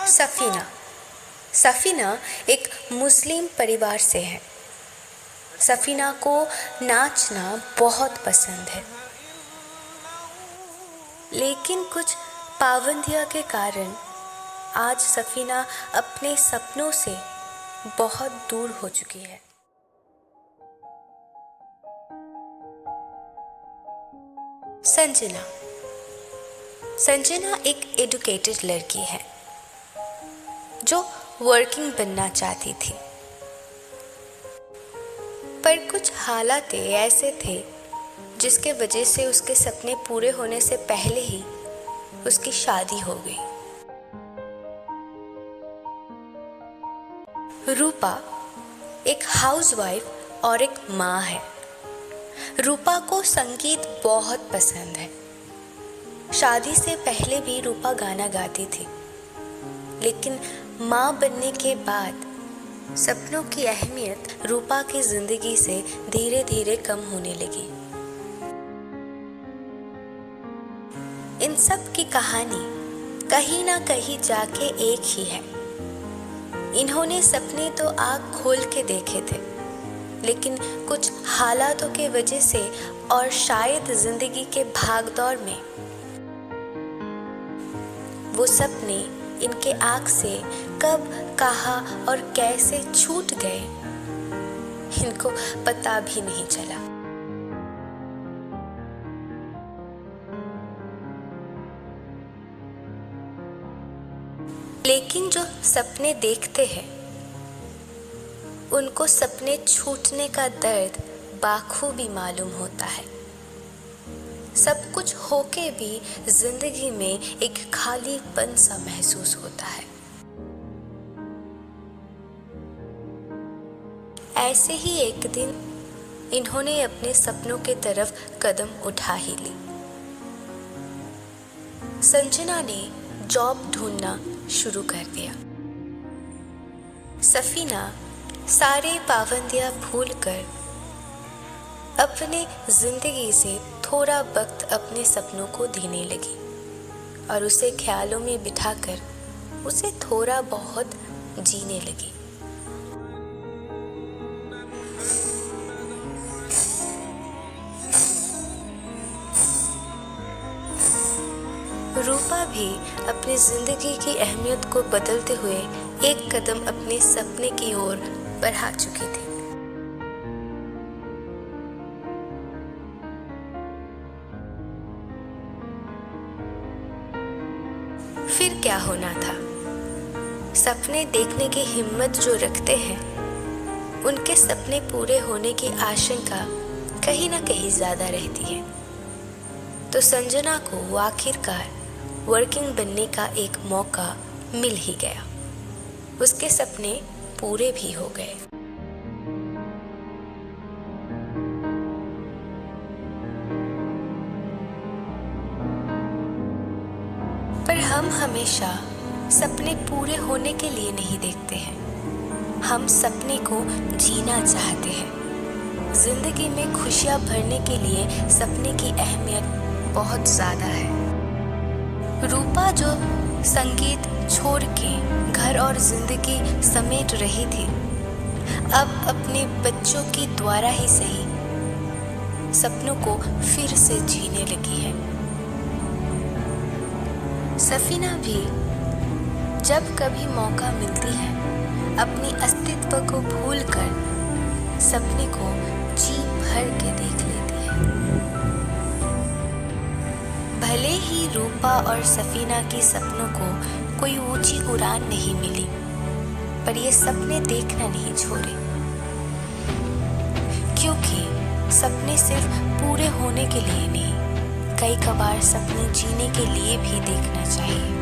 सफ़ीना। सफ़ीना एक मुस्लिम परिवार से है। सफ़ीना को नाचना बहुत पसंद है, लेकिन कुछ पाबंदियों के कारण आज सफ़ीना अपने सपनों से बहुत दूर हो चुकी है। संजना। संजना एक एजुकेटेड लड़की है जो वर्किंग बनना चाहती थी, पर कुछ हालात ऐसे थे जिसके वजह से उसके सपने पूरे होने से पहले ही उसकी शादी हो गई। रूपा एक हाउसवाइफ और एक माँ है। रूपा को संगीत बहुत पसंद है। शादी से पहले भी रूपा गाना गाती थी, लेकिन माँ बनने के बाद सपनों की अहमियत रूपा की जिंदगी से धीरे धीरे कम होने लगी। इन सब की कहानी कहीं ना कहीं जाके एक ही है। इन्होंने सपने तो आँख खोल के देखे थे, लेकिन कुछ हालातों के वजह से और शायद जिंदगी के भागदौड़ में वो सपने इनके आँख से कब, कहाँ और कैसे छूट गए, इनको पता भी नहीं चला। लेकिन जो सपने देखते हैं उनको सपने छूटने का दर्द बाखूबी मालूम होता है। सब कुछ होके भी जिंदगी में एक खालीपन सा महसूस होता है। ऐसे ही एक दिन इन्होंने अपने सपनों के तरफ कदम उठा ही ली। संजना ने जॉब ढूंढना शुरू कर दिया। सफ़ीना सारे पाबंदियां भूलकर अपने जिंदगी से थोड़ा वक्त अपने सपनों को देने लगी और उसे ख्यालों में बिठाकर उसे थोड़ा बहुत जीने लगी। रूपा भी अपनी जिंदगी की अहमियत को बदलते हुए एक कदम अपने सपने की ओर बढ़ा चुकी थी। फिर क्या होना था? सपने देखने की हिम्मत जो रखते हैं, उनके सपने पूरे होने की आशंका कहीं ना कहीं ज्यादा रहती है। तो संजना को आखिरकार वर्किंग बनने का एक मौका मिल ही गया। उसके सपने पूरे भी हो गए। पर हम हमेशा सपने पूरे होने के लिए नहीं देखते हैं, हम सपने को जीना चाहते हैं। जिंदगी में खुशियां भरने के लिए सपने की अहमियत बहुत ज्यादा है। रूपा जो संगीत छोड़ के घर और जिंदगी समेट रही थी, अब अपने बच्चों की द्वारा ही सही सपनों को फिर से जीने लगी है। सफ़ीना भी जब कभी मौका मिलती है अपनी अस्तित्व को भूलकर सपने को जी भर के देख लेती है। भले ही रूपा और सफ़ीना की सपनों को कोई ऊंची उड़ान नहीं मिली, पर ये सपने देखना नहीं छोड़े, क्योंकि सपने सिर्फ पूरे होने के लिए नहीं, कई कबार सपने जीने के लिए भी देखना चाहिए।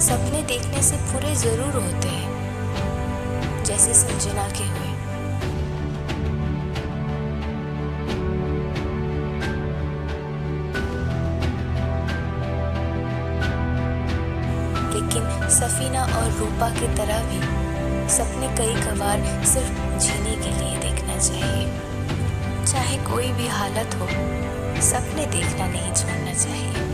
सपने देखने से पूरे जरूर होते हैं, जैसे संजना के हुए। लेकिन सफ़ीना और रूपा की तरह भी सपने कई कबार सिर्फ जीने के लिए देखना चाहिए। चाहे कोई भी हालत हो, सपने देखना नहीं छोड़ना चाहिए।